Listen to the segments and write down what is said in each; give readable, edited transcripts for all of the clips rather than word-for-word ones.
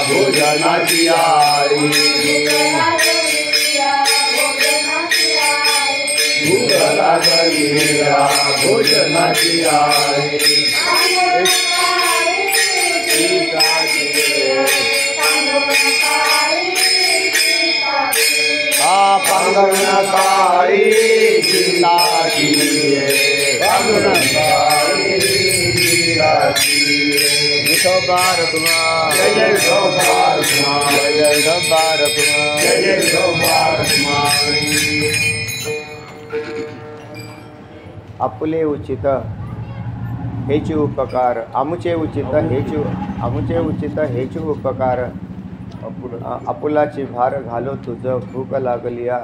भोजनाची आळी भूक लागलीया भोजनाची आळी पांघरुण काळी चिंताची पांघरुण काळी चिंताची विठोबा रखुमा जय जय विठोबा रखुमा जय जय विठोबा रखुमा जय जय विठोबा रखुमा. आपुले उचित हेची उपकार आमुचे उचित हेची आमुचे उचित हेची उपकार आपुलाची भार घालो तुझ भूक लागलिया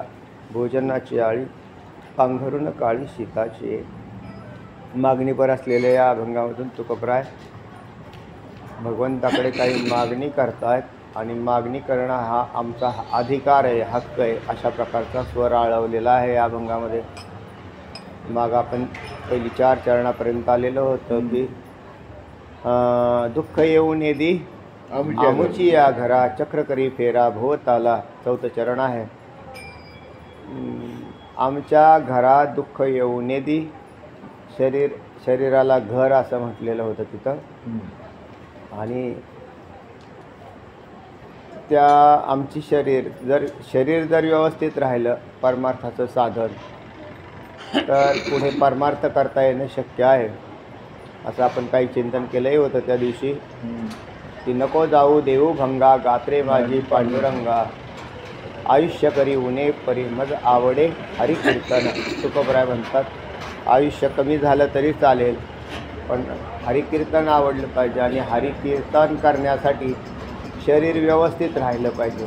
भोजनाची आळी पांघरुण काळी शीताची. मागणीपर असलेल्या या अभंगामधून तुकोबराय भगवंताकडे काही मागणी करतायत आणि मागणी करणं हा आमचा अधिकार आहे, हक्क आहे, अशा प्रकारचा स्वर आळवलेला आहे या अभंगामध्ये. मग आपण पहिली 4 चरणापर्यंत आलेलो होतो की दुःख येऊन येदी आमुची या घरा चक्र करी फेरा भोवताला 4थं चरण आहे. आमच्या घरात दुःख येऊ नेदी शरीराला घर असं म्हटलेलं होतं तिथं. आणि त्या आमची शरीर जर व्यवस्थित राहिलं परमार्थाचं साधन तर पुढे परमार्थ करता येणं शक्य आहे असं आपण काही चिंतन केलंही होतं त्या दिवशी की नको जाऊ देऊ भंगा गात्रे माझी पांडुरंगा आयुष्य करी उणे परी मज आवडे हरिकीर्तन. तुकोबराय म्हणतात आयुष्य कमी झालं तरी चालेल पण हरिकीर्तन आवडलं पाहिजे आणि हरिकीर्तन करण्यासाठी शरीर व्यवस्थित राहिलं पाहिजे.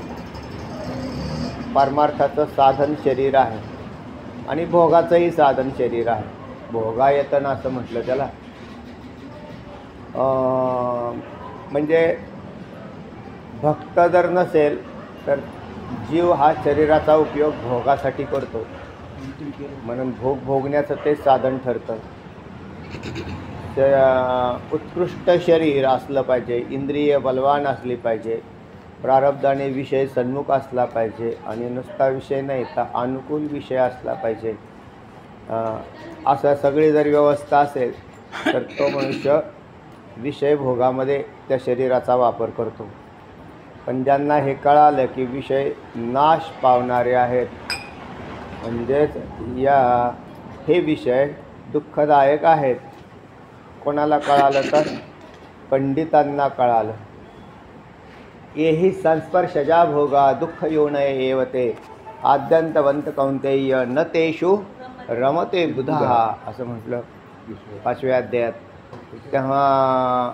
परमार्थाचं साधन शरीर आहे आणि भोगाचंही साधन शरीर आहे. भोगायतन असं म्हटलं त्याला. म्हणजे भक्त जर नसेल तर जीव हा शरीराचा उपयोग भोगासाठी करतो म्हणून भोगण्याचं ते साधन ठरतं. उत्कृष्ट शरीर असलं पाहिजे, इंद्रिय बलवान असली पाहिजे, प्रारब्धाने विषय सन्मुख असला पाहिजे आणि नुसता विषय नाही तर अनुकूल विषय असला पाहिजे. असं सगळी जर व्यवस्था असेल तर तो मनुष्य विषय भोगामध्ये त्या शरीराचा वापर करतो. पण ज्यांना हे कळालं की विषय नाश पावणारे आहेत म्हणजेच हे विषय दुःखदायक आहेत, कोणाला कळालं तर पंडितांना कळालं. येही संस्पर्शजा भोगा दुःख येऊ नये येवते आद्यंतवंत कौंतेय न तेषु रमते बुधा असं म्हटलं 5व्या अध्यायात. तेव्हा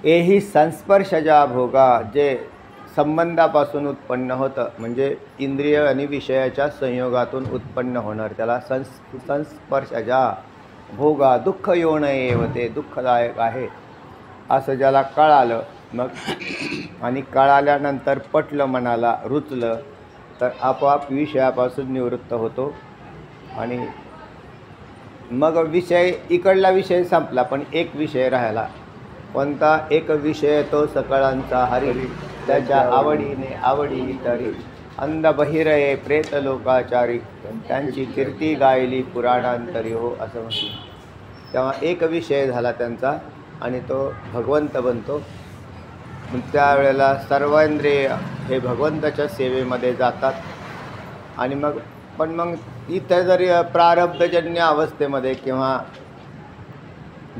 येही संस्पर्शजा भोगा जे संबंधापासून उत्पन्न होतं म्हणजे इंद्रिय आणि विषयाच्या संयोगातून उत्पन्न होणार त्याला संस्पर्शजा भोगा दुःख येऊ नये येवते दुःखदायक आहे असं ज्याला कळालं मग आणि कळाल्यानंतर पटलं मनाला रुचलं तर आपोआप विषयापासून निवृत्त होतो. आणि मग विषय इकडला विषय संपला पण एक विषय राहिला. कोणता? एक विषय तो सकळांचा हरी त्याच्या आवडी तरी अंध बहिरये प्रेत लोकाचारी त्यांची कीर्ती गायली पुराणांतरी हो असं म्हटलं. तेव्हा एक विषय झाला त्यांचा आणि तो भगवंत बनतो. त्यावेळेला सर्वेंद्रिय हे भगवंताच्या सेवेमध्ये जातात. आणि मग इथं जरी प्रारब्धजन्य अवस्थेमध्ये किंवा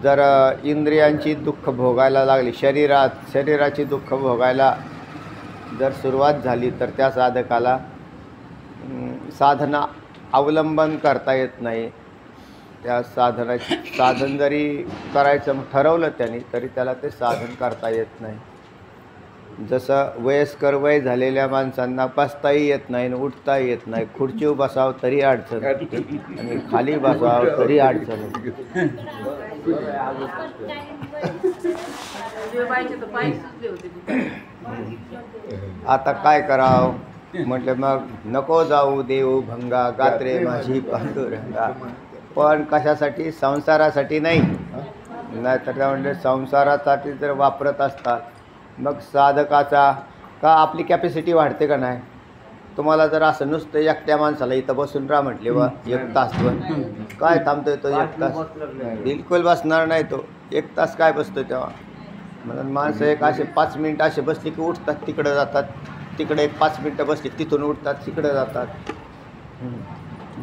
जर इंद्रियांची दुःख भोगायला लागली शरीराची दुःख भोगायला जर सुरुवात झाली तर त्या साधकाला साधना अवलंबन करता येत नाही. त्या साधन जरी करायचं ठरवलं त्यांनी तरी त्याला ते साधन करता येत नाही. जसं वयस्कर वय झालेल्या माणसांना बसताही येत नाही आणि उठताही येत नाही. खुर्चीवर बसावं तरी अडचण आणि खाली बसावं तरी अडचण. आता काय करावं म्हटलं मग नको जाऊ देऊ भंगा गात्रे माझी पांडुरंगा. पण कशासाठी? संसारासाठी नाही. नाहीतर काय म्हणले, संसारासाठी जर वापरत असतात मग साधकाचा का आपली कॅपॅसिटी वाढते का नाही? तुम्हाला जर असं नुसतं एकट्या माणसाला इथं बसून राहा म्हटले व 1 तासभर, काय थांबतोय तो 1 तास? बिलकुल बसणार नाही तो. 1 तास काय बसतो तेव्हा? म्हणून माणसं एक असे 5 मिनटं असे बसली की उठतात, तिकडं जातात, तिकडे एक 5 मिनटं बसली तिथून उठतात, तिकडं जातात.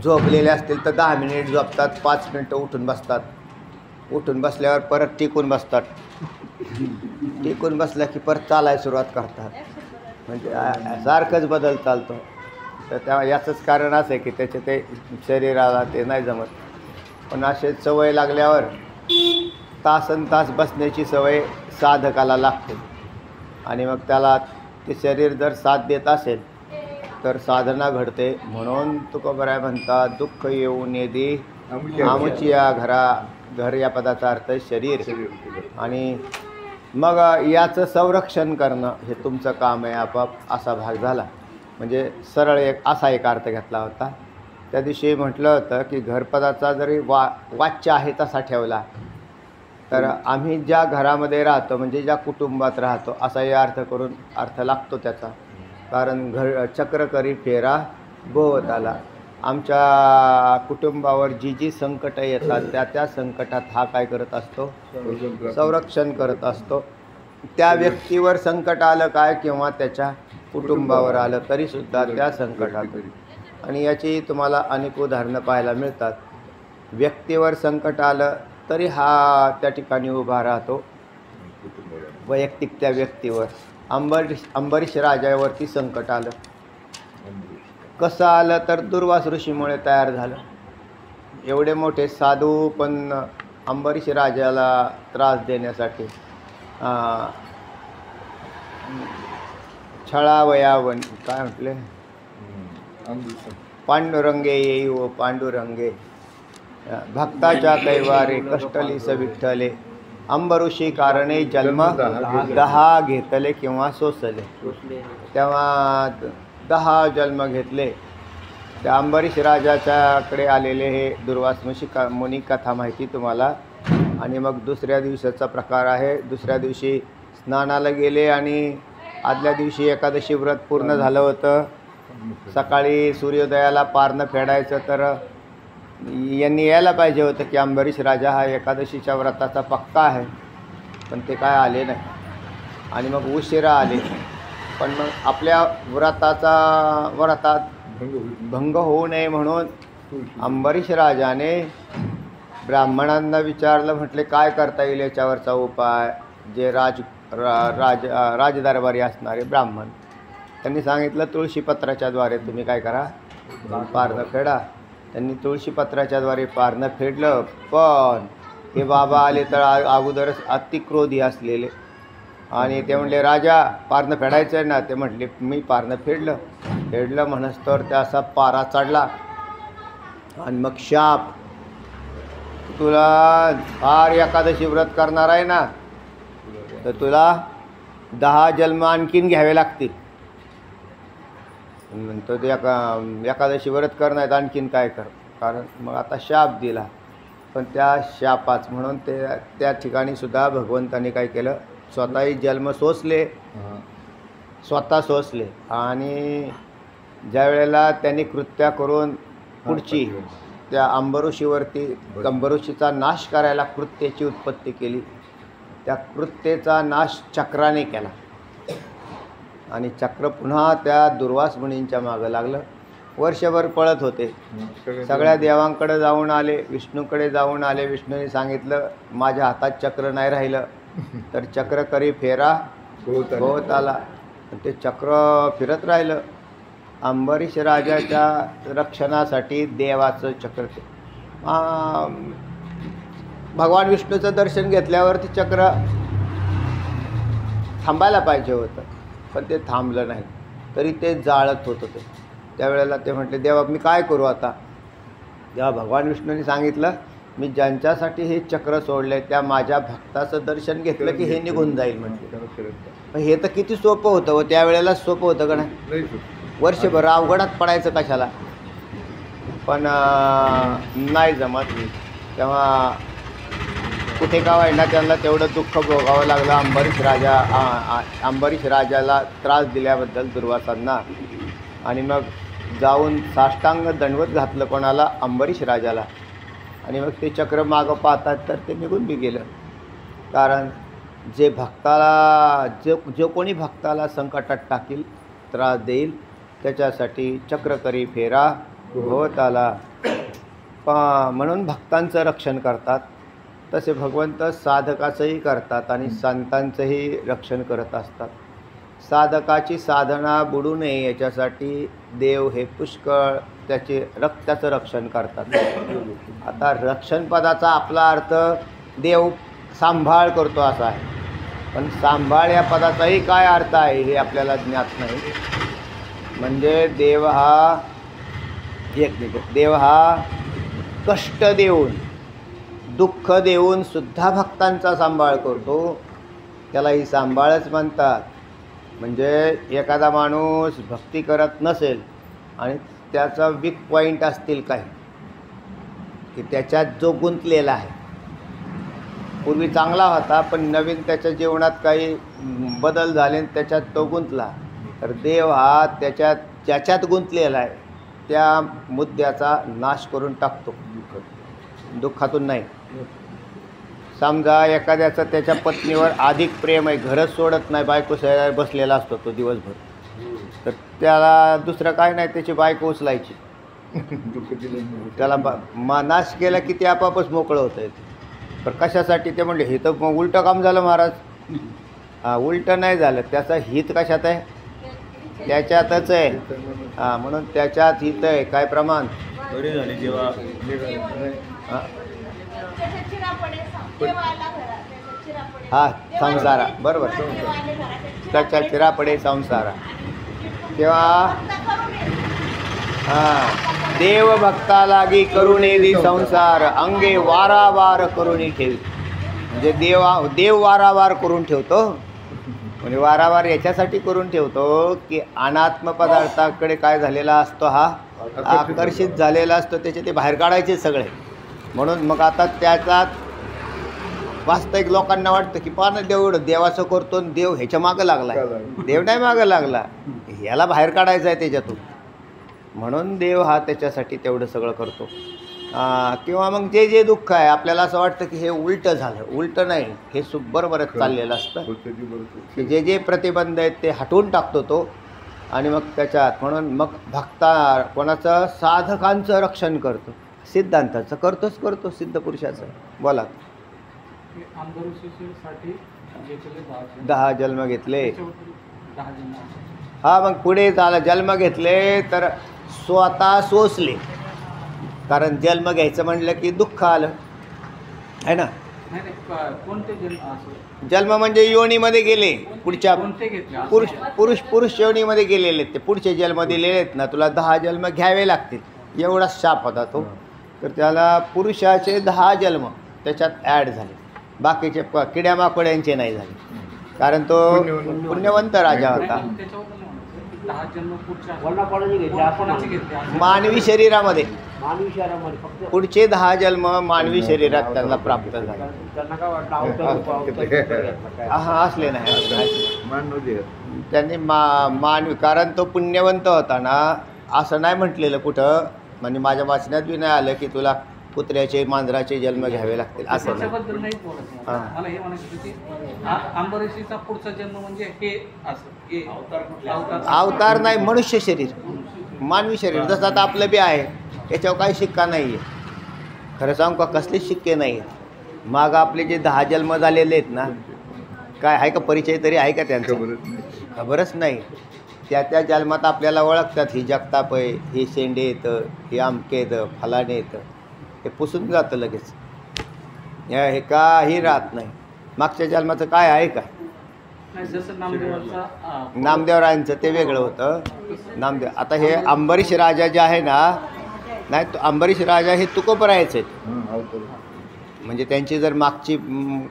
झोपलेले असतील तर 10 मिनिट झोपतात, 5 मिनटं उठून बसतात. उठून बसल्यावर परत टिकून बसतात. टिकून बसल्या की परत चालायला सुरुवात करतात. म्हणजे सारखंच बदल चालतो. तर त्या याचंच कारण असं आहे की त्याचे ते शरीराला ते नाही जमत. पण असे सवय लागल्यावर तासनतास बसण्याची सवय साधकाला लागते. आणि मग त्याला ते शरीर जर साथ देत असेल तर साधना घडते. म्हणून तुकोबराय म्हणतात, दुःख येऊन येदी आमुची या घरा. घर या पदाचा अर्थ शरीर. आणि मग याचं संरक्षण करणं हे तुमचं काम आहे आपाप, असा भाग झाला. म्हणजे सरळ असा एक अर्थ घेतला होता. त्या दिवशी म्हटलं होतं की घरपदाचा जरी वाच्य आहे तसा ठेवला तर आम्ही ज्या घरामध्ये राहतो म्हणजे ज्या कुटुंबात राहतो असाही अर्थ करून अर्थ लागतो त्याचा. कारण चक्र करी फेरा भोवताला. आमच्या कुटुंबावर जी संकटं येतात त्या संकटात हा काय करत असतो? संरक्षण करत असतो. त्या व्यक्तीवर संकट आलं काय किंवा त्याच्या कुटुंबावर आलं तरीसुद्धा त्या संकटात. आणि याची तुम्हाला अनेक उदाहरणं पाहायला मिळतात. व्यक्तीवर संकट आलं तरी हा त्या ठिकाणी उभा राहतो वैयक्तिक त्या व्यक्तीवर. अंबरीश राजावरती संकट आलं. कसं आलं तर दुर्वास ऋषीमुळे तयार झालं. एवढे मोठे साधू पण अंबरीश राजाला त्रास देण्यासाठी छळावयावन काय म्हटले, पांडुरंगे येई व पांडुरंगे भक्ताच्या कैवारे कष्टलीस विठ्ठले. अंबऋषी कारणे जन्म 10 घेतले किंवा सोसले. तेव्हा 10 जन्म घेतले. त्या अंबरीश राजाच्याकडे आलेले हे दुर्वास मुनी कथा माहिती तुम्हाला. आणि मग दुसऱ्या दिवसाचा प्रकार आहे. दुसऱ्या दिवशी स्नानाला गेले आणि आदल्या दिवशी एकादशी व्रत पूर्ण झालं होतं. सकाळी सूर्योदयाला पारणं फेडायचं तर यांनी यायला पाहिजे होतं की अंबरीश राजा हा एकादशीच्या व्रताचा पक्का आहे. पण ते काय आले नाही आणि मग उशिरा आले. पण मग आपल्या व्रतात भंग होऊ नये म्हणून अंबरीश राजाने ब्राह्मणांना विचारलं. म्हटले काय करता येईल याच्यावरचा उपाय? जे राजदरबारी असणारे ब्राह्मण त्यांनी सांगितलं तुळशीपत्राच्या द्वारे तुम्ही काय करा, पारणं फेडा. त्यांनी तुळशीपत्राच्याद्वारे पारणं फेडलं. पण हे बाबा आले तर अगोदरच अतिक्रोधी असलेले आणि ते म्हणले राजा पारणं फेडायचं आहे ना. ते म्हटले मी पारणं फेडलं म्हणस तर त्या असा पारा चढला आणि मग शाप, तुला फार एकादशी व्रत करणार आहे ना तर तुला 10 जन्म आणखीन घ्यावे लागतील. म्हणतो ते एकादशी व्रत करणार आहेत आणखीन काय कर. कारण मग आता शाप दिला. पण त्या शापाच म्हणून त्या ठिकाणी सुद्धा भगवंताने काय केलं, स्वतःही जन्म सोसले, स्वतः सोसले. आणि ज्या वेळेला त्यांनी कृत्या करून पुढची त्या अंबऋषीचा नाश करायला कृत्येची उत्पत्ती केली. त्या कृत्येचा नाश चक्राने केला आणि चक्र पुन्हा त्या दुर्वास मुनींच्या मागं लागलं. वर्षभर पळत होते. सगळ्या देवांकडे जाऊन आले, विष्णूकडे जाऊन आले. विष्णूने सांगितलं माझ्या हातात चक्र नाही राहिलं तर चक्र करी फेरा भोवताला. ते चक्र फिरत राहिलं. अंबरीश राजाच्या रक्षणासाठी देवाचं चक्र ते भगवान विष्णूचं दर्शन घेतल्यावर ते चक्र थांबायला पाहिजे होतं पण ते थांबलं नाही. तरी ते जाळत होतं. ते त्यावेळेला ते म्हटले देवा मी काय करू आता. जेव्हा भगवान विष्णूंनी सांगितलं मी ज्यांच्यासाठी हे चक्र सोडले त्या माझ्या भक्ताचं दर्शन घेतलं की हे निघून जाईल म्हटलं. हे तर किती सोपं होतं व त्यावेळेला सोपं होतं का नाही. वर्षभर अवघडात पडायचं कशाला, पण नाही जमत. तेव्हा कुठे का व्हायना त्यांना तेवढं दुःख भोगावं लागलं अंबरीश राजाला त्रास दिल्याबद्दल दुर्वासांना. आणि मग जाऊन साष्टांग दंडवत घातलं कोणाला, अंबरीश राजाला. आणि मग ते चक्र मागं पाहतात तर ते निघून बी गेलं. कारण जे भक्ताला जो कोणी भक्ताला संकटात टाकील, त्रास देईल, त्याच्यासाठी चक्र करी फेरा भोवताला. म्हणून भक्तांचं रक्षण करतात. तसे भगवंत साधकाचंही करतात आणि संतांचंही रक्षण करत असतात. साधकाची साधना बुडू नये याच्यासाठी देव हे पुष्कळ त्याचं रक्षण करतात. आता रक्षण पदाचा आपला अर्थ देव सांभाळ करतो असा आहे, पण सांभाळ या पदाचाही काय अर्थ आहे हे आपल्याला ज्ञात नाही. म्हणजे देव हा कष्ट देऊन, दुःख देऊन सुद्धा भक्तांचा सांभाळ करतो, त्यालाही सांभाळच म्हणतात. म्हणजे एखादा माणूस भक्ती करत नसेल आणि त्याचा वीक पॉईंट असतील काही, की त्याच्यात जो गुंतलेला आहे, पूर्वी चांगला होता पण नवीन त्याच्या जीवनात काही बदल झाले आणि त्याच्यात तो गुंतला, तर देव हा ज्याच्यात गुंतलेला आहे त्या मुद्द्याचा नाश करून टाकतो, दुःखातून नाही. समजा एखाद्याचं त्याच्या पत्नीवर अधिक प्रेम आहे, घरच सोडत नाही, बायको शेजारी बसलेला असतो तो दिवसभर, तर त्याला दुसरं काय नाही, त्याची बायको उचलायची, त्याला नाश केला की ते आपापच मोकळं होतं आहे. पण कशासाठी ते म्हणले, हे तर मग उलटं काम झालं महाराज. उलटं नाही झालं, त्याचा हित कशात आहे, त्याच्यातच आहे. म्हणून त्याच्यात हित आहे. काय प्रमाण संसारा, बरोबर, त्याच्या चिरापडे संसारा. तेव्हा देव भक्ता लागी करुणेदी संसार, अंगे वारावार करुणी ठेवी. म्हणजे देव वारावार करून ठेवतो. म्हणजे वारावार याच्यासाठी करून ठेवतो की अनात्म पदार्थाकडे काय झालेला असतो, हा आकर्षित झालेला असतो, त्याचे ते बाहेर काढायचे सगळे. म्हणून मग आता त्याच्यात वास्तविक लोकांना वाटतं की पान देवाचं करतो, देव ह्याच्या मागं लागला. देव नाही मागं लागला, ह्याला बाहेर काढायचं आहे त्याच्यातून. म्हणून देव हा त्याच्यासाठी तेवढं सगळं करतो. किंवा मग जे दुःख आहे आपल्याला असं वाटतं की हे उलटं झालं, उलटं नाही, हे बरोबरच चाललेलं असतं. जे प्रतिबंध आहेत ते हटवून टाकतो तो. आणि मग त्याच्यात म्हणून मग भक्ता कोणाचं, साधकांचं रक्षण करतो, सिद्धांताचं करतो, सिद्ध पुरुषाचं. बोला. 10 जन्म घेतले. हा, मग पुढे झालं, जन्म घेतले तर स्वतः सोसले. कारण जन्म घ्यायचं म्हटलं की दुःख आलं आहे ना. जन्म म्हणजे योनीमध्ये गेले, पुढच्या पुरुष योनीमध्ये गेलेले, ते पुढचे जन्म दिलेले आहेत ना, तुला 10 जन्म घ्यावे लागतील, एवढाच शाप होता तो. तर त्याला पुरुषाचे 10 जन्म त्याच्यात ॲड झाले, बाकीचे किड्यामाकोड्यांचे नाही झाले, कारण तो पुण्यवंत राजा होता. मानवी शरीरामध्ये पुढचे 10 जन्म मानवी शरीरात त्यांना प्राप्त झाले. हा, असले नाही त्यांनी मानवी, कारण तो पुण्यवंत होता ना. असं नाही म्हटलेलं कुठं, म्हणजे माझ्या वाचण्यात बी नाही आलं की तुला कुत्र्याचे मांजराचे जन्म घ्यावे लागतील, असं नाही. अवतार नाही, मनुष्य शरीर, मानवी शरीर, जसं आता आपलं बी आहे, याच्यावर काही शिक्का नाही आहे. खरं सांगू का, कसलेच शिक्के नाही आहेत. मागं आपले जे 10 जन्म झालेले आहेत ना, काय आहे का परिचय तरी आहे का त्यांचा? खबरच नाही. त्या जन्मात आपल्याला ओळखतात, ही जगताप आहे, हे शेंडे येतं, हे आमके येतं, फलाणे येतं, हे पुसून जातं लगेच. हे काही राहत नाही. मागच्या जन्माचं काय आहे का? नामदेवरायांचं ते वेगळं होतं. नामदेव, आता हे अंबरीश राजा जे आहे ना, नाही, तो अंबरीश राजा हे तुकोबरायचे आहेत. म्हणजे त्यांची जर मागची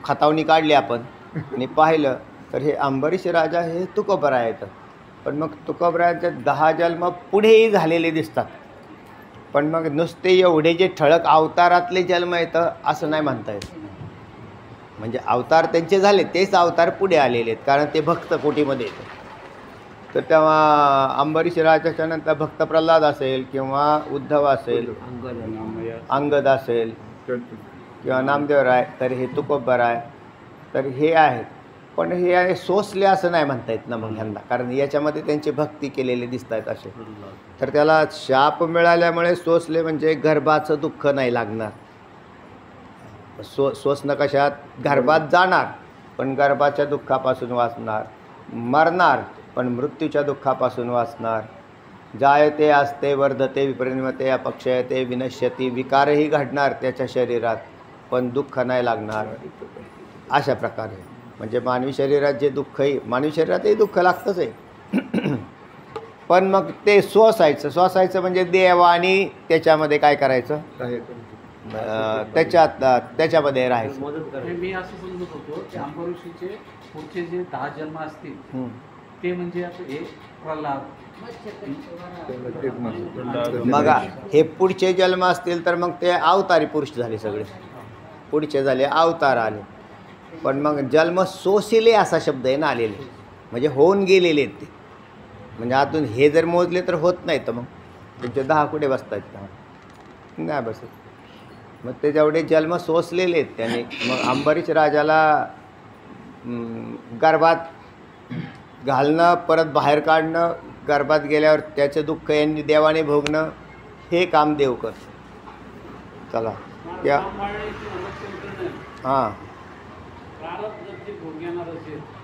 खतावणी काढली आपण आणि पाहिलं तर हे अंबरीश राजा हे तुकोबरा आहेत. पण मग तुकोबरायांचे 10 जन्म पुढेही झालेले दिसतात. पण मग नुसते एवढे जे ठळक अवतारातले जन्म येतं असं नाही म्हणता येत. म्हणजे अवतार त्यांचे झाले, तेच अवतार पुढे आलेले आहेत, कारण ते भक्त कोटीमध्ये येतं. तर तेव्हा अंबरीश राजाच्या नंतर भक्त प्रल्हाद असेल किंवा उद्धव असेल, अंगद असेल किंवा नामदेवराय, तर हे तुकोबराय, तर हे आहेत. पण हे सोसले असं नाही म्हणता येत ना मग ह्यांना, कारण याच्यामध्ये त्यांची भक्ती केलेली दिसत आहेत असे. तर त्याला शाप मिळाल्यामुळे सोसले म्हणजे गर्भाचं दुःख नाही लागणार. सोसणं कशात, गर्भात जाणार पण गर्भाच्या दुःखापासून वाचणार, मरणार पण मृत्यूच्या दुःखापासून वाचणार. जायते असते वर्धते विपरिणमते अपक्षयते विनश्यती, विकारही घडणार त्याच्या शरीरात पण दुःख नाही लागणार. अशा प्रकारे म्हणजे मानवी शरीरात जे दुःखही, मानवी शरीरातही दुःख लागतंच आहे. पण मग ते सोसायचं म्हणजे देवानी त्याच्यामध्ये काय करायचं, त्याच्यामध्ये राहायचं. मी असं समजत होतो की अंबरीषीचे पुढचे जे 10 जन्म असतील ते म्हणजे आता हे प्रल्हाद, मग हे पुढचे जन्म असतील तर मग ते अवतारी पुरुष झाले, सगळे पुढचे झाले, अवतार आले. पण मग जन्म सोसिले असा शब्द आहे ना आलेले, म्हणजे होऊन गेलेले आहेत ते. म्हणजे आतून हे जर मोजले तर होत नाही, तर मग तुमचे 10 कुठे बसतात नाही बसत. मग ते जेवढे जन्म सोसलेले आहेत त्याने, मग अंबरीश राजाला गर्भात घालणं, परत बाहेर काढणं, गर्भात गेल्यावर त्याचे दुःख यांनी देवाने भोगणं, हे काम देव कर. चला त्या हां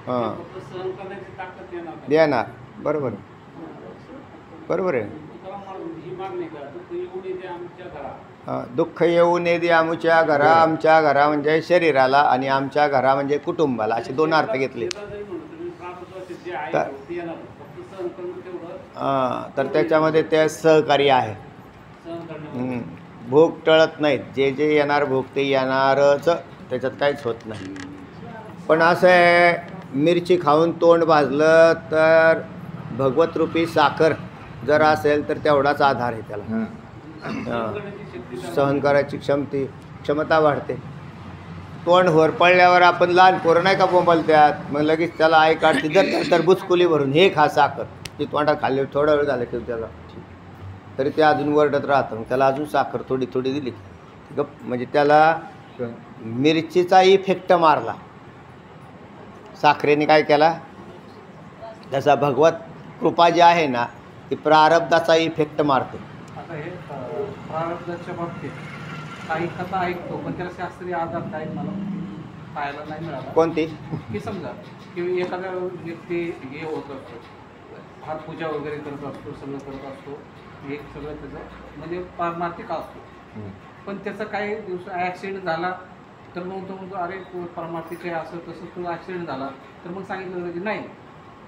हां देणार, बरोबर बरोबर आहे. दुःख येऊ नये दे आमच्या घरा, आमच्या घरा म्हणजे शरीराला आणि आमच्या घरा म्हणजे कुटुंबाला, असे 2 अर्थ घेतले. तर त्याच्यामध्ये ते सहकार्य आहे. भोग टळत नाहीत, जे जे येणार भोग ते येणारच, त्याच्यात काहीच होत नाही. पण असं आहे, मिरची खाऊन तोंड भाजलं तर भगवत रूपी साखर जर असेल तर तेवढाच आधार आहे त्याला. सहन करायची क्षमता वाढते. तोंड होरपळल्यावर आपण लहान पोरं नाही का बोंबलत्यात, मग लगेच त्याला आई काढते, जर तर बुचकुली भरून हे खा साखर, ती तोंडात खाल्ली, थोडा वेळ झाला की त्याला तरी ते अजून वरडत राहतं. मग त्याला अजून साखर थोडी थोडी दिली गप, म्हणजे त्याला मिरचीचा इफेक्ट मारला. साखरेने काय केला, जसा भगवत कृपा जी आहे ना ती प्रारब्धाचा इफेक्ट मारते. आता हे प्रारब्धाच्या बाबतीत काही कथा ऐकतो, पण त्याला शास्त्रीय आधार काय मला पाहायला नाही मिळाला. कोणती? की समजा की एखाद्या व्यक्ती हे होत असतो, फार पूजा वगैरे करत असतो, सगळं करत असतो, हे सगळं त्याचं म्हणजे पारमार्थिक असतो. पण त्याचा काही दिवस ॲक्सिडेंट झाला तर मग तो म्हणतो अरे तू पारमार्थिक आहे, असं तसं तुझा ॲक्सिडेंट झाला. तर मग सांगितलं की नाही,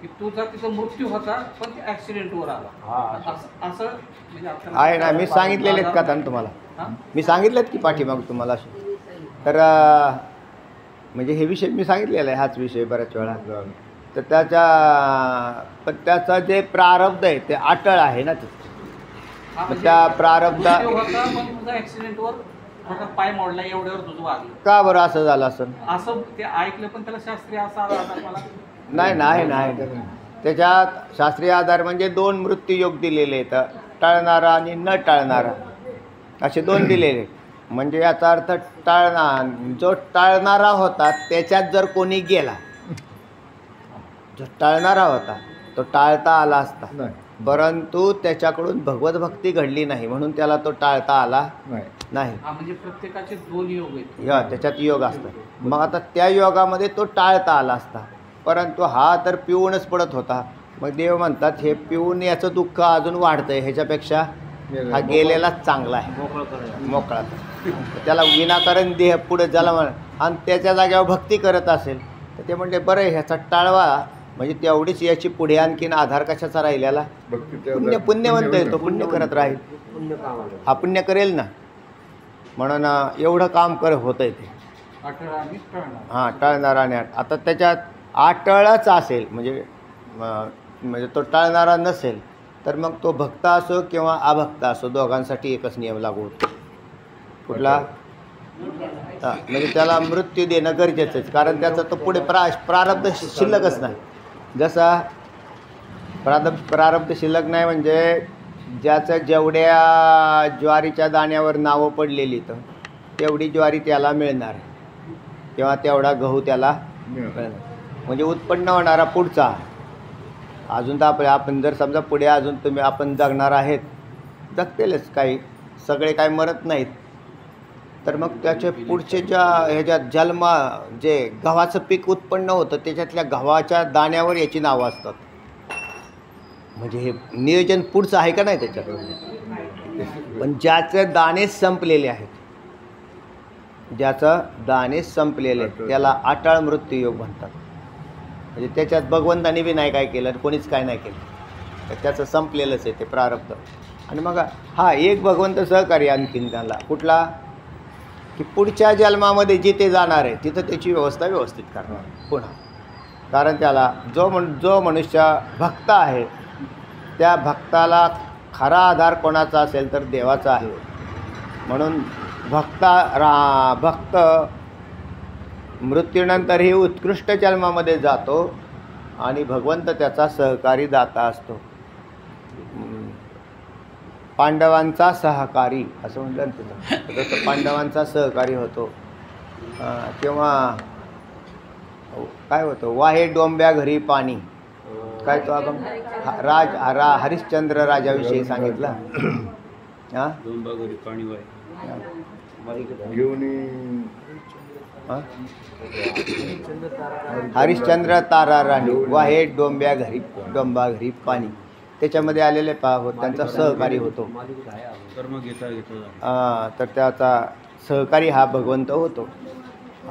की तुझा तिथं मृत्यू होता पण ते ॲक्सिडेंटवर आला, असं म्हणजे आहे ना. मी सांगितलेले आहेत का तुम्हाला, मी सांगितलेत की पाठीमाग तुम्हाला. तर म्हणजे हे विषय मी सांगितलेला आहे, हाच विषय बऱ्याच वेळा. तर पण त्याचं जे प्रारब्ध आहे ते अटळ आहे ना. त्या प्रारब्धा ॲक्सिडेंटवर पाय मोडला, एवढ्यावर तुझं वागलं का बरं असं झालं असं ते ऐकलं. पण त्याला शास्त्रीय असा आधार मला नाही नाही. त्याच्यात शास्त्रीय आधार म्हणजे 2 मृत्यूयोग दिलेले आहेत, टळणारा आणि न टळणारा, असे 2 दिलेले. म्हणजे याचा अर्थ जो टळणारा होता त्याच्यात जर कोणी गेला, जो टळणारा होता तो टाळता आला असता, परंतु त्याच्याकडून भगवत भक्ती घडली नाही म्हणून त्याला तो टाळता आला नाही. म्हणजे प्रत्येकाचे 2 योग आहेत, त्याच्यात योग असतात. मग आता त्या योगामध्ये तो टाळता आला असता, परंतु हा तर पिऊनच पडत होता. मग देव म्हणतात हे पिऊन याचं दुःख अजून वाढतंय, ह्याच्यापेक्षा हा गेलेलाच चांगला आहे, मोकळा. त्याला विनाकारण देह पुढे ज्याला आणि त्याच्या जागेवर भक्ती करत असेल तर ते म्हणजे बरं ह्याचा टाळवा, म्हणजे तेवढीच याची पुढे आणखीन आधार कशाचा राहिलेला, पुण्यवंत आहे तो, पुण्य करत राहील, हा पुण्य करेल ना. म्हणून एवढं काम होतं आहे ते. हां, टळणारा आणि आता त्याच्यात अटळच असेल म्हणजे म्हणजे तो टाळणारा नसेल तर मग तो भक्त असो किंवा अभक्त असो दोघांसाठी एकच नियम लागू होतो. कुठला? म्हणजे त्याला मृत्यू देणं गरजेचंच, कारण त्याचा तो पुढे प्रारब्ध शिल्लकच नाही. जसा प्रारब्ध शिल्लक नाही म्हणजे ज्याचं जेवढ्या ज्वारीच्या दाण्यावर नावं पडलेली तर तेवढी ज्वारी त्याला मिळणार किंवा तेवढा गहू त्याला मिळणार. म्हणजे उत्पन्न होणारा पुढचा अजून तर आपण जर समजा पुढे अजून आपण जगणार आहेत, जगतीलच काही, सगळे काय मरत नाहीत, तर मग त्याचे पुढचे ह्याच्यात जन्म जे गव्हाचं पीक उत्पन्न होतं त्याच्यातल्या गव्हाच्या दाण्यावर याची नावं असतात. म्हणजे हे नियोजन पुढचं आहे का नाही त्याच्यात. पण ज्याचे दाणे संपलेले आहेत, ज्याचं दाणे संपलेले त्याला अटाळ मृत्यूयोग म्हणतात. म्हणजे त्याच्यात भगवंताने बी नाही काय केलं, कोणीच काय नाही केलं, तर त्याचं संपलेलंच आहे ते प्रारब्ध. आणि मग हा एक भगवंत सहकारी आणखीन त्याला कुठला, की पुढच्या जन्मामध्ये जिथे जाणार आहे तिथं त्याची व्यवस्था व्यवस्थित करणार पुन्हा. कारण त्याला जो मनुष्य भक्त आहे त्या भक्ताला खरा आधार कोणाचा असेल तर देवाचा आहे. म्हणून भक्त मृत्यूनंतरही उत्कृष्ट जन्मामध्ये जातो आणि भगवंत त्याचा सहकारी दाता असतो. पांडवांचा सहकारी असं म्हटलं ना तिथं, जसं पांडवांचा सहकारी होतो. किंवा काय होतं, वाहे डोंब्या घरी पाणी, काय तो आपण हरिश्चंद्र राजाविषयी सांगितलं. हां, डोंबा घरी पाणी वाहे हरिश्चंद्र तारा राणी वाहे डोंब्या घरी डोंबा घरी पाणी, त्याच्यामध्ये आलेले त्यांचा सहकारी होतो. कर्म घेता तर त्याचा सहकारी हा भगवंत होतो.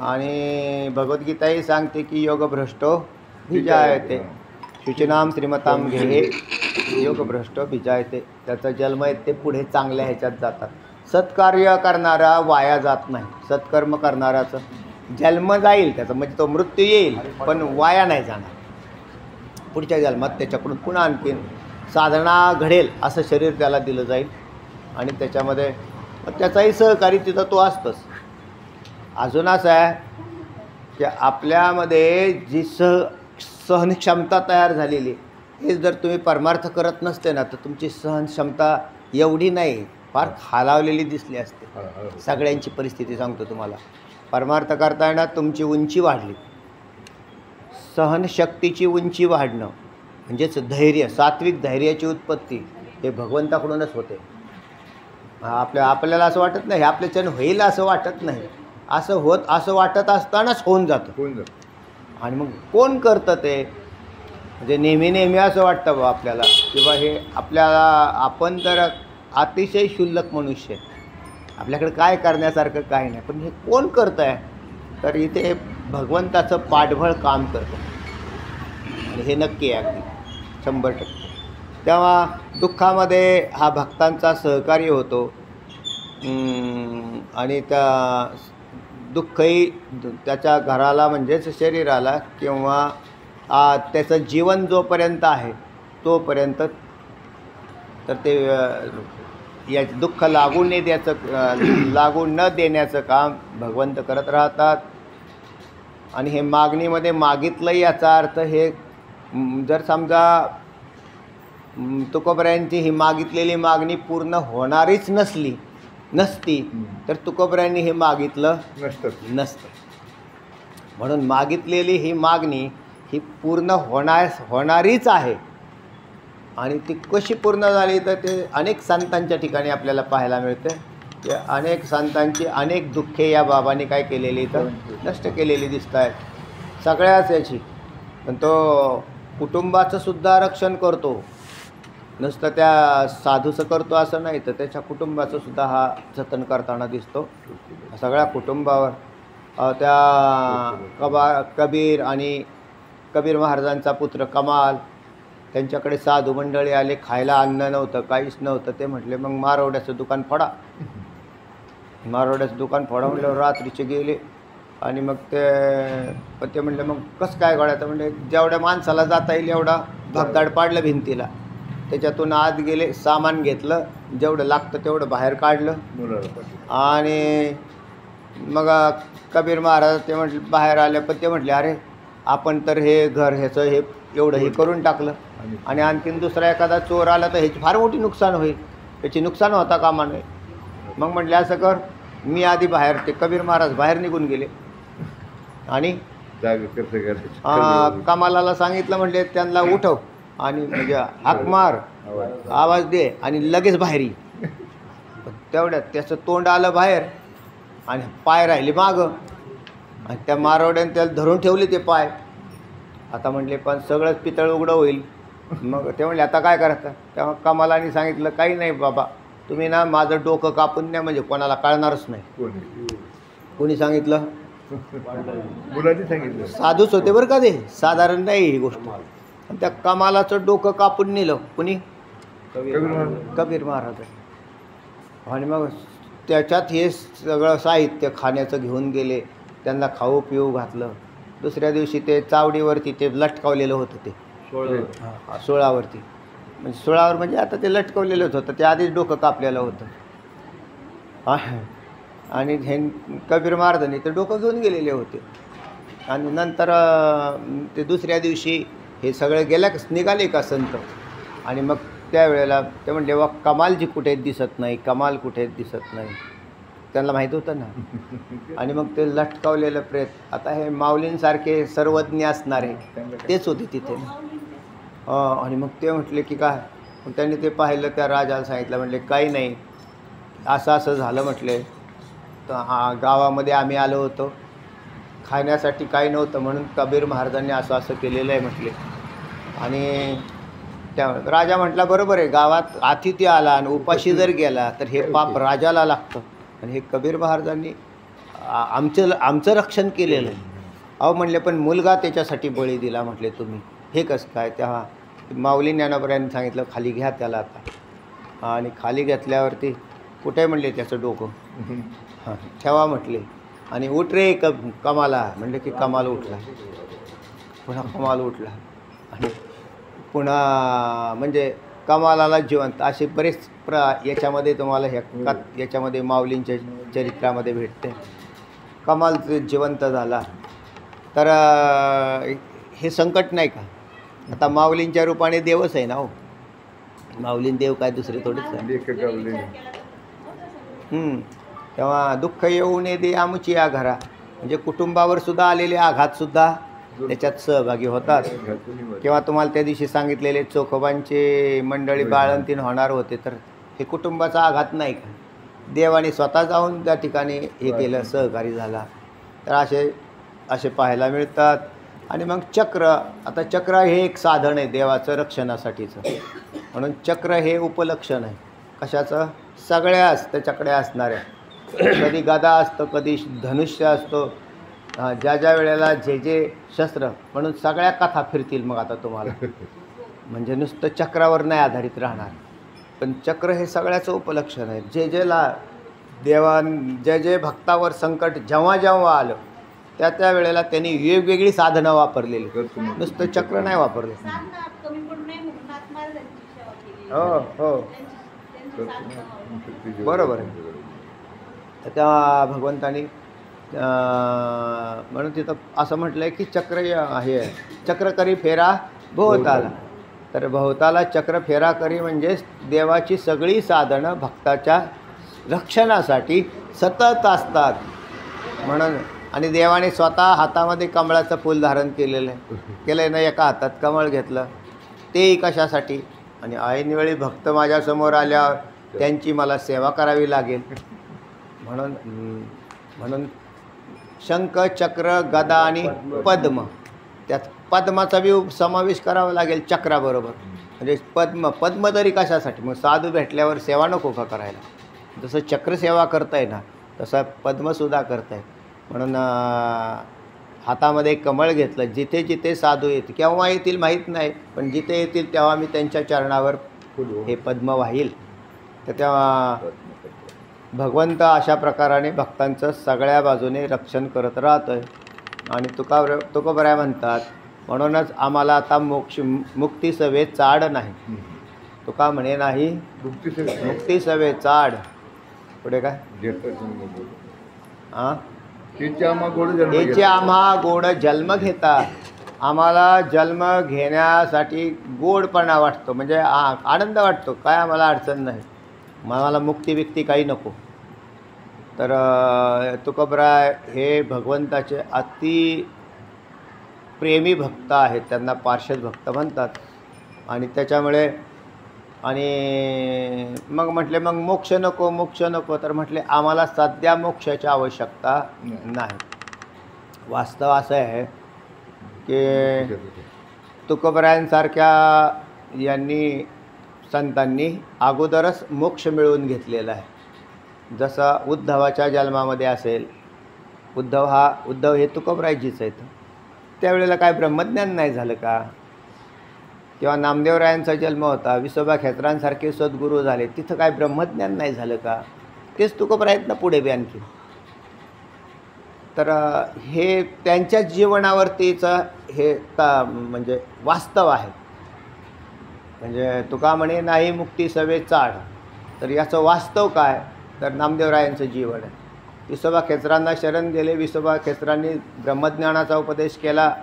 आणि भगवद्गीताही सांगते की योगभ्रष्टो भिजायते शुचिनाम श्रीमताम घे योगभ्रष्टो भिजायते. त्याचा जन्म आहे ते पुढे चांगल्या ह्याच्यात जातात. सत्कार्य करणारा वाया जात नाही, सत्कर्म करणाराचं जन्म जाईल त्याचा, म्हणजे तो मृत्यू येईल पण वाया नाही जाणार. पुढच्या जन्मात त्याच्याकडून पुन्हा आणखीन साधना घडेल असं शरीर त्याला दिलं जाईल आणि त्याच्यामध्ये त्याचाही सहकारी तिथं तो असतोच. अजून असं आहे की आपल्यामध्ये जी सहनक्षमता तयार झालेली, हे जर तुम्ही परमार्थ करत नसते ना तर तुमची सहनक्षमता एवढी नाही, फार खालावलेली दिसली असते. सगळ्यांची परिस्थिती सांगतो तुम्हाला. परमार्थ करताना तुमची उंची वाढली, सहनशक्तीची उंची वाढणं म्हणजेच धैर्य, सात्विक धैर्याची उत्पत्ती हे भगवंताकडूनच होते. आपल्याला असं वाटत नाही, आपल्याच्यानं होईल असं वाटत नाही, असं वाटत असतानाच होऊन जातं. आणि मग कोण करतं ते, म्हणजे नेहमी असं वाटतं बा आपल्याला की बा हे आपण तर अतिशय क्षुल्लक मनुष्य आहे, आपल्याकडे काय करण्यासारखं काही नाही, पण हे कोण करतं आहे, तर इथे भगवंताचं पाठबळ काम करतं. आणि हे नक्की आहे अगदी 100%. तेव्हा दुःखामध्ये हा भक्तांचा सहकारी होतो. आणि त्या दुःखही त्याच्या घराला म्हणजेच शरीराला किंवा त्याचं जीवन जोपर्यंत आहे तोपर्यंत तर ते या दुःख लागू न देण्याचं काम भगवंत करत राहतात. आणि हे मागणीमध्ये मागितलं याचा अर्थ हे जर समजा तुकोबरायांची ही मागितलेली मागणी पूर्ण होणारीच नसती तर तुकोबरायांनी हे मागितलं नसतं. म्हणून मागितलेली ही मागणी ही पूर्ण होणारीच आहे. आणि ती कशी पूर्ण झाली तर ते अनेक संतांच्या ठिकाणी आपल्याला पाहायला मिळते की अनेक संतांची अनेक दुःखे या बाबांनी काय केलेली तर नष्ट केलेली दिसत आहेत सगळ्याच याची. पण तो कुटुंबाचं सुद्धा रक्षण करतो, नुसतं त्या साधूचं करतो असं नाही, तर त्याच्या कुटुंबाचं सुद्धा हा जतन करताना दिसतो. सगळ्या कुटुंबावर त्या कबीर महाराजांचा पुत्र कमाल, त्यांच्याकडे साधू मंडळी आले, खायला अन्न नव्हतं, काहीच नव्हतं. ते म्हटले मग मारवड्याचं दुकान फोडा. मारवड्याचं दुकान फोडा म्हटल्यावर रात्रीचे गेले. आणि मग ते म्हटले मग कसं काय गड्या, तर म्हणजे जेवढ्या माणसाला जाता येईल एवढा भगदाड पाडलं भिंतीला. त्याच्यातून आत गेले, सामान घेतलं, जेवढं लागतं तेवढं बाहेर काढलं आणि मग कबीर महाराज ते म्हटले बाहेर आले. पण ते म्हटले अरे आपण तर हे घर ह्याचं हे एवढं हे करून टाकलं आणि आणखीन दुसरा एखादा चोर आला तर ह्याची फार मोठी नुकसान होईल, याची नुकसान होता कामा नये. मग म्हटले असं कर, मी आधी बाहेर, ते कबीर महाराज बाहेर निघून गेले आणि कमालाला सांगितलं, म्हटले त्यांना उठव आणि म्हणजे हाक मार, आवाज दे आणि लगेच बाहेर ये. तेवढ्यात त्याचं तोंड आलं बाहेर आणि पाय राहिले मागं आणि त्या मारवड्याने त्याला धरून ठेवले ते पाय. आता म्हटले पण सगळंच पितळ उघडं होईल. मग ते म्हणले आता काय करायचं. तेव्हा कमालाने सांगितलं काही नाही बाबा, तुम्ही ना माझं डोकं कापून द्या म्हणजे कोणाला कळणारच नाही. कोणी सांगितलं? मुलांनी सांगितलं. साधूच होते बरं का ते, साधारण नाही ही गोष्ट. आणि त्या कमालाचं डोकं कापून नेलं. कुणी? कबीर महाराज. आणि मग त्याच्यात हे सगळं साहित्य खाण्याचं घेऊन गेले, त्यांना खाऊ पिऊ घातलं. दुसऱ्या दिवशी ते चावडीवरती ते लटकावलेलं होतं, ते सोळावरती, म्हणजे सोळावर म्हणजे आता ते लटकवलेलंच होतं, ते आधीच डोकं कापलेलं होतं. आणि हे कबीर महाराजांनी ते डोकं घेऊन गेलेले होते. आणि नंतर ते दुसऱ्या दिवशी हे सगळे गेल्या निघाले का संत. आणि मग त्यावेळेला ते म्हणले वा कमालजी कुठे दिसत नाही, कमाल कुठे दिसत नाही. त्यांना माहीत होतं ना. आणि मग ते लटकावलेलं प्रेत, आता हे माऊलींसारखे सर्वज्ञ असणारे तेच होते तिथे. आणि मग ते म्हटले की काय. मग त्यांनी ते पाहिलं, त्या राजाला सांगितलं, म्हटले काही नाही, असं असं झालं म्हटले. तर गावामध्ये आम्ही आलो होतो, खाण्यासाठी काही नव्हतं म्हणून कबीर महाराजांनी असं असं केलेलं आहे म्हटले. आणि त्या राजा म्हटला बरोबर आहे, गावात अतिथी आला आणि उपाशी जर गेला तर हे पाप राजाला लागतं. आणि हे कबीर महाराजांनी आमचं रक्षण केलेलं आहे. अहो म्हणले पण मुलगा त्याच्यासाठी बळी दिला म्हटले तुम्ही, हे कसं काय. तेव्हा माऊली ज्ञानोबरांनी सांगितलं खाली घ्या त्याला आता. आणि खाली घेतल्यावरती कुठे म्हणले त्याचं डोकं, हां ठेवा म्हटले. आणि उठ रे कमाला म्हणले की कमाल उठला, पुन्हा कमाल उठला. आणि पुन्हा म्हणजे कमालाला जिवंत असे बरेच याच्यामध्ये तुम्हाला याच्यामध्ये माऊलींच्या चरित्रामध्ये भेटते. कमाल जिवंत झाला तर हे संकट नाही का. आता माऊलींच्या रूपाने देवच आहे ना हो, माऊलीन देव काय दुसरे थोडेच आहे. तेव्हा दुःख येऊ नये दे आमची या घरा, म्हणजे कुटुंबावर सुद्धा आलेले आघातसुद्धा त्याच्यात सहभागी होतात. किंवा तुम्हाला त्या दिवशी सांगितलेले चोखोबांचे मंडळी बाळंतीण होणार होते, तर हे कुटुंबाचा आघात नाही का. देवाने स्वतः जाऊन त्या ठिकाणी हे केलं, सहकारी झाला. तर असे पाहायला मिळतात. आणि मग चक्र, आता चक्र हे एक साधन आहे देवाचं रक्षणासाठीचं, म्हणून चक्र हे उपलक्षण आहे कशाचं, सगळ्याच त्याच्याकडे असणाऱ्या. कधी गदा असतं, कधी धनुष्य असतो, ज्या ज्या वेळेला जे जे शस्त्र, म्हणून सगळ्या कथा फिरतील मग आता तुम्हाला. म्हणजे नुसतं चक्रावर नाही आधारित राहणार, पण चक्र हे सगळ्याचं उपलक्षण आहे. जे जे जे भक्तावर संकट जेव्हा जेव्हा आलं त्या त्या वेळेला त्यांनी वेगवेगळी साधनं वापरलेली, नुसतं चक्र नाही वापरले. हो हो बरोबर आहे. तर त्या भगवंतानी म्हणून तिथं असं म्हटलं आहे की चक्र हे चक्र करी फेरा भोवताला. तर भोवताला चक्र फेरा करी म्हणजे देवाची सगळी साधनं भक्ताच्या रक्षणासाठी सतत असतात म्हणून. आणि देवाने स्वतः हातामध्ये कमळाचं फूल धारण केलेलं आहे ना, एका हातात कमळ घेतलं, तेही कशासाठी. आणि ऐनवेळी भक्त माझ्यासमोर आल्यावर त्यांची मला सेवा करावी लागेल म्हणून शंख, चक्र, गदा आणि पद्म, त्यात पद्माचा बी समावेश करावा लागेल चक्राबरोबर. म्हणजे पद्म तरी कशासाठी, मग साधू भेटल्यावर सेवा नको का करायला. जसं चक्रसेवा करताय ना तसं पद्मसुद्धा करताय. म्हणून हातामध्ये कमळ घेतलं, जिथे जिथे साधू येतील, केव्हा येतील माहीत नाही, पण जिथे येतील तेव्हा मी त्यांच्या चरणावर हे पद्म वाहील. तर तेव्हा भगवंत अशा प्रकाराने भक्तांचं सगळ्या बाजूने रक्षण करत राहतो आहे. आणि तुकोबराय म्हणतात म्हणूनच आम्हाला आता मुक्ती सवे चाड नाही. तुका म्हणे नाही मुक्ती सवे चाड. पुढे काय हां त्याचे आम्हा गोड जन्म याचे घेता. आम्हा गोड जन्म घेता. आम्हाला जन्म घेण्यासाठी गोडपणा वाटतो, म्हणजे आनंद वाटतो. काय आम्हाला अडचण नाही, आम्हाला मुक्ती बिक्ती काही नको. तर तुकोबराय हे भगवंताचे अति प्रेमी भक्त आहेत, त्यांना पार्षद भक्त म्हणतात. आणि त्याच्यामुळे आणि मग म्हटले मग मोक्ष नको मोक्ष नको. तर म्हटले आम्हाला सध्या मोक्षाची आवश्यकता नाही. वास्तव असं आहे की तुकोबरायांसारख्या यांनी संतांनी अगोदरच मोक्ष मिळवून घेतलेला आहे. जसं उद्धवाच्या जन्मामध्ये असेल, उद्धव हे तुकोबरायजीच आहेत. त्यावेळेला काय ब्रह्मज्ञान नाही झालं का? किंवा नामदेवरायांचा जन्म होता, विसोबा खेचरांसारखे सद्गुरू झाले, तिथं काय ब्रह्मज्ञान नाही झालं का? तेच तुकोबरायत ना पुढे बी आणखी. तर हे त्यांच्या जीवनावरतीचं हे म्हणजे वास्तव आहे. म्हणजे तुका म्हणे नाही मुक्ती सवे चाड. तर याचं वास्तव काय? तर नामदेवरायांचं जीवन आहे. विसोबा खेचरांना शरण गेले, विसोबा खेचरांनी ब्रह्मज्ञानाचा उपदेश केला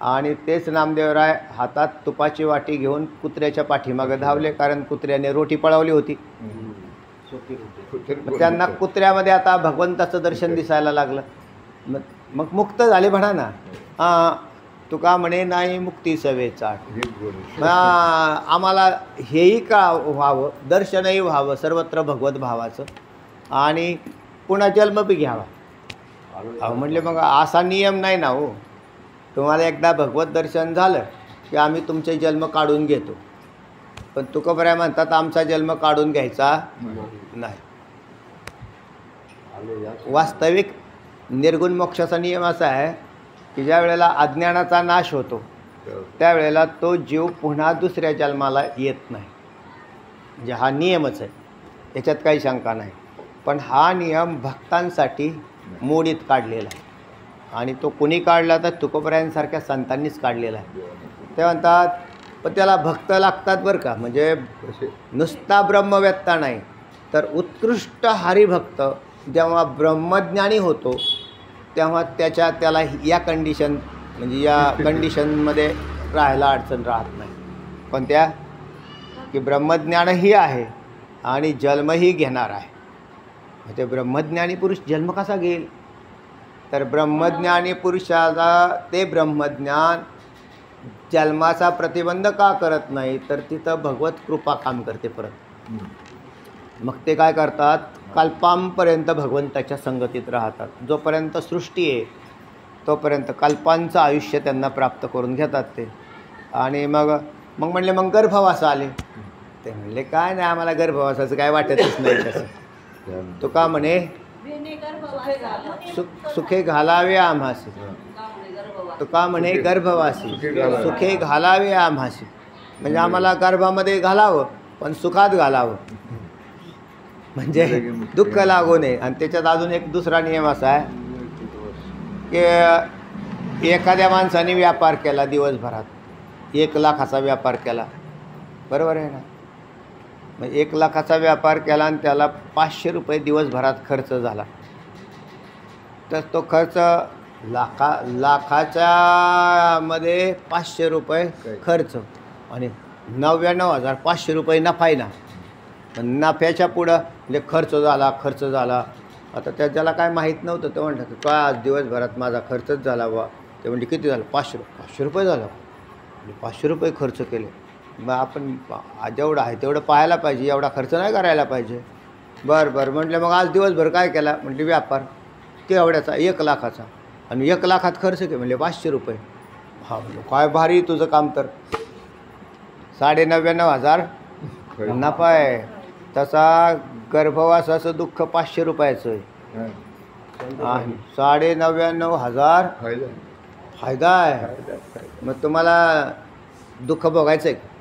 आणि तेच नामदेवराय हातात तुपाची वाटी घेऊन कुत्र्याच्या पाठीमागे धावले, कारण कुत्र्याने रोटी पळवली होती. मग त्यांना कुत्र्यामध्ये आता भगवंताचं दर्शन दिसायला लागलं. मग मुक्त झाले म्हणा ना. तुका म्हणे नाही मुक्ती सवे चाड. आम्हाला हेही का व्हावं, दर्शनही व्हावं सर्वत्र भगवत भावाचं, आणि पुन्हा जन्म बी घ्यावा. अहो म्हटले मग असा नियम नाही ना हो. तुम्हाला एकदा भगवत दर्शन झालं की आम्ही तुमचे जन्म काढून घेतो. पण तुकोबराय म्हणतात आमचा जन्म काढून घ्यायचा नाही. वास्तविक निर्गुण मोक्षाचा नियम असा आहे की ज्या वेळेला अज्ञानाचा नाश होतो त्यावेळेला तो जीव पुन्हा दुसऱ्या जन्माला येत नाही. म्हणजे हा नियमच आहे, याच्यात काही शंका नाही. पण हा नियम भक्तांसाठी मोडीत काढलेला आहे. आणि तो कोणी काढला तर तुकोबरायांसारख्या संतांनीच काढलेला आहे. ते म्हणतात पण त्याला भक्त लागतात बरं का. म्हणजे नुसता ब्रह्मवेत्ता नाही, तर उत्कृष्ट हरिभक्त जेव्हा ब्रह्मज्ञानी होतो तेव्हा त्याला या कंडिशन म्हणजे या कंडिशनमध्ये राहायला अडचण राहत नाही. पण त्या की ब्रह्मज्ञानही आहे आणि जन्मही घेणार आहे. म्हणजे ब्रह्मज्ञानी पुरुष जन्म कसा घेईल? तर ब्रह्मज्ञानी पुरुषाला ते ब्रह्मज्ञान जन्माचा प्रतिबंध का करत नाही? तर तिथं भगवत कृपा काम करते परत. मग ते काय करतात? कल्पांपर्यंत भगवंताच्या संगतीत राहतात. जोपर्यंत सृष्टी आहे तोपर्यंत कल्पांचं आयुष्य त्यांना प्राप्त करून घेतात ते. आणि मग म्हणले मग गर्भवास आले. ते म्हणले काय नाही आम्हाला गर्भवासाचं काय वाटतच नाही तसं. तो का म्हणे सुखे घालावे आम्हासी. तो का म्हणे गर्भवासी सुखे घालावे आम्हासी. म्हणजे आम्हाला गर्भामध्ये घालावं पण सुखात घालावं, म्हणजे दुःख लागू नये. आणि त्याच्यात अजून एक दुसरा नियम असा आहे की एखाद्या माणसाने व्यापार केला दिवसभरात, 1 लाखाचा व्यापार केला, बरोबर आहे ना. मग 1 लाखाचा व्यापार केला आणि त्याला 500 रुपये दिवसभरात खर्च झाला. तर तो खर्च लाखाच्या मध्ये 500 रुपये खर्च आणि 99,500 रुपये नफा आहे ना. नफ्याच्या पुढं म्हणजे खर्च झाला. आता त्याला काय माहीत नव्हतं. तो म्हणतात का आज दिवसभरात माझा खर्चच झाला बा. ते म्हणजे किती झालं? 500 रुपये झाला. म्हणजे 500 रुपये खर्च केले. मग आपण जेवढं आहे तेवढं पाहायला पाहिजे, एवढा खर्च नाही करायला पाहिजे. बरं म्हटलं मग आज दिवसभर काय केला? म्हटले व्यापार केवढ्याचा? 1 लाखाचा. आणि 1 लाखात खर्च केले म्हणजे 500 रुपये. हा काय भारी तुझं काम. तर 99,500 नफा आहे. तसा गर्भवासाचं दुःख 500 रुपयाचं आहे आणि 99,500 फायदा आहे. मग तुम्हाला दुःख बघायचं आहे?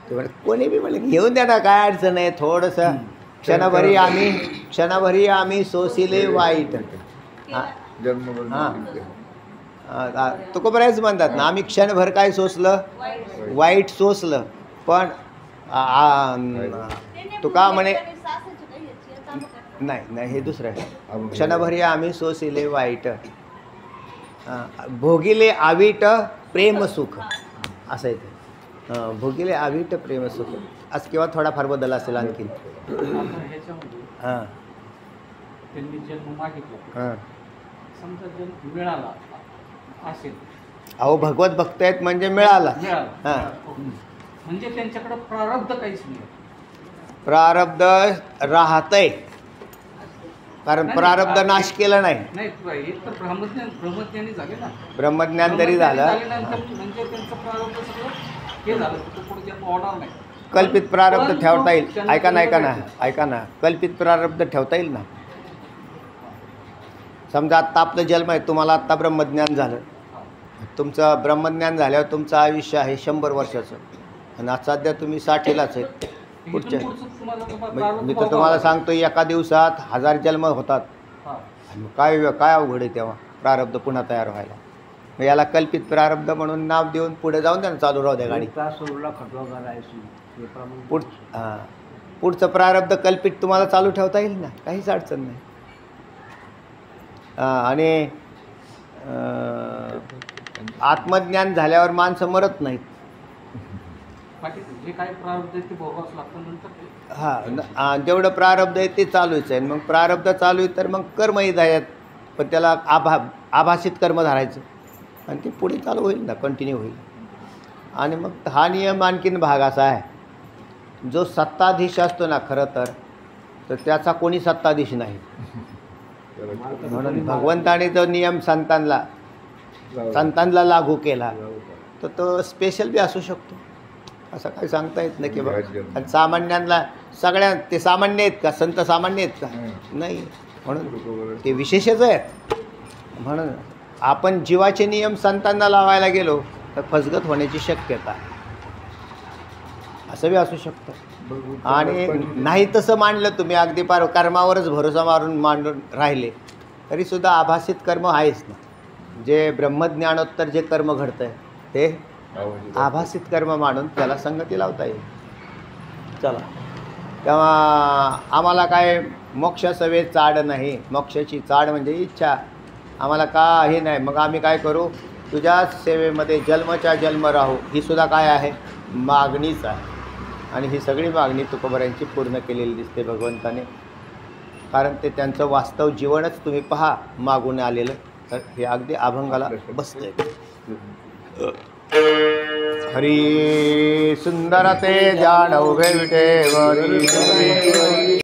ते म्हणे कोणी बी म्हणे घेऊन द्या ना, काय अडचण आहे. थोडंसं क्षणभरी आम्ही सोसिले वाईट. हां तुकोबरायच म्हणतात ना, आम्ही क्षणभर काय सोसलं, वाईट सोसलं, पण तुका म्हणे नाही नाही, हे दुसरं आहे. क्षणभरी आम्ही सोसिले वाईट, भोगिले आवीट प्रेम सुख, असं आहे ते. भोगिले आवीट प्रेम सुख, असं किंवा थोडाफार बदल असेल आणखी. आता ह्याच्यामध्ये हां त्यांनी जन्म मागितला, हां. समजा जन्म मिळाला असेल, अहो भगवत भक्त आहेत म्हणजे मिळाला. मिळाला, हां. म्हणजे त्यांच्याकडे प्रारब्ध काहीच नाही. प्रारब्ध राहतंय, कारण प्रारब्ध नाश केलं नाही. नाही, हे तर ब्रह्मज्ञानी झाले ना. ब्रह्मज्ञान जरी झालं, झाल्यानंतर म्हणजे त्यांचं प्रारब्ध सगळं हे झालं, तो पुढे जन्म होणार नाही. कल्पित प्रारब्ध ठेवता येईल. ऐका ना, कल्पित प्रारब्ध ठेवता येईल ना. समजा आत्ता आपलं जन्म आहे, तुम्हाला आत्ता ब्रह्मज्ञान झालं, तुमचं ब्रह्मज्ञान झाल्यावर तुमचं आयुष्य आहे 100 वर्षाचं, आणि आज सध्या तुम्ही 60लाच आहेत. पुढच्या मी तर तुम्हाला सांगतो, एका दिवसात 1000 जन्म होतात. आणि काय अवघड आहे तेव्हा प्रारब्ध पुन्हा तयार व्हायला. मग याला कल्पित प्रारब्ध म्हणून नाव देऊन पुढे जाऊन द्या ना, चालू राहू द्या गाडी. पुढचं प्रारब्ध कल्पित तुम्हाला चालू ठेवता येईल ना, काहीच अडचण नाही. आणि आत्मज्ञान झाल्यावर माणसं मरत नाहीत. जे काही प्रारब्ध आहे ते भोगावंच लागतं नंतर. हां, जेवढं प्रारब्ध आहे ते चालूच आहे. मग प्रारब्ध चालू आहे तर मग कर्मही द्यायत, पण त्याला आभासित कर्म धरायचं आणि ते पुढे चालू होईल ना, कंटिन्यू होईल. आणि मग हा नियम आणखीन भाग असा आहे, जो सत्ताधीश असतो ना खरं तर त्याचा कोणी सत्ताधीश नाही. म्हणून भगवंताने जो नियम संतांना लागू केला, तर तो स्पेशल बी असू शकतो, असं काही सांगता येत नाही. की बाबा आणि सामान्यांना सगळ्या ते सामान्य आहेत का, संत सामान्य आहेत का, नाही. म्हणून ते विशेषच आहेत. म्हणून आपण जीवाचे नियम संतांना लावायला गेलो तर फसगत होण्याची शक्यता आहे, असं बी असू शकतं. आणि नाही तसं मांडलं तुम्ही, अगदी पार कर्मावरच भरोसा मांडून राहिले तरीसुद्धा आभासित कर्म आहेच ना. जे ब्रह्मज्ञानोत्तर जे कर्म घडतं आहे ते आभासित कर्म मानून त्याला संगती लावता येईल. चला, तेव्हा आम्हाला काय मोक्षासवे चाड नाही. मोक्षाची चाड म्हणजे इच्छा, आम्हाला काही नाही. मग आम्ही काय करू, तुझ्या सेवेमध्ये जन्मच्या जन्म राहू, ही सुद्धा काय आहे, मागणीच आहे. आणि ही सगळी मागणी तुकोबरायांची पूर्ण केलेली दिसते भगवंताने, कारण ते त्यांचं वास्तव जीवनच तुम्ही पहा मागून आलेलं. तर हे अगदी अभंगाला बसतंय. हरी सुंदर ते जाणव भेटे वरी.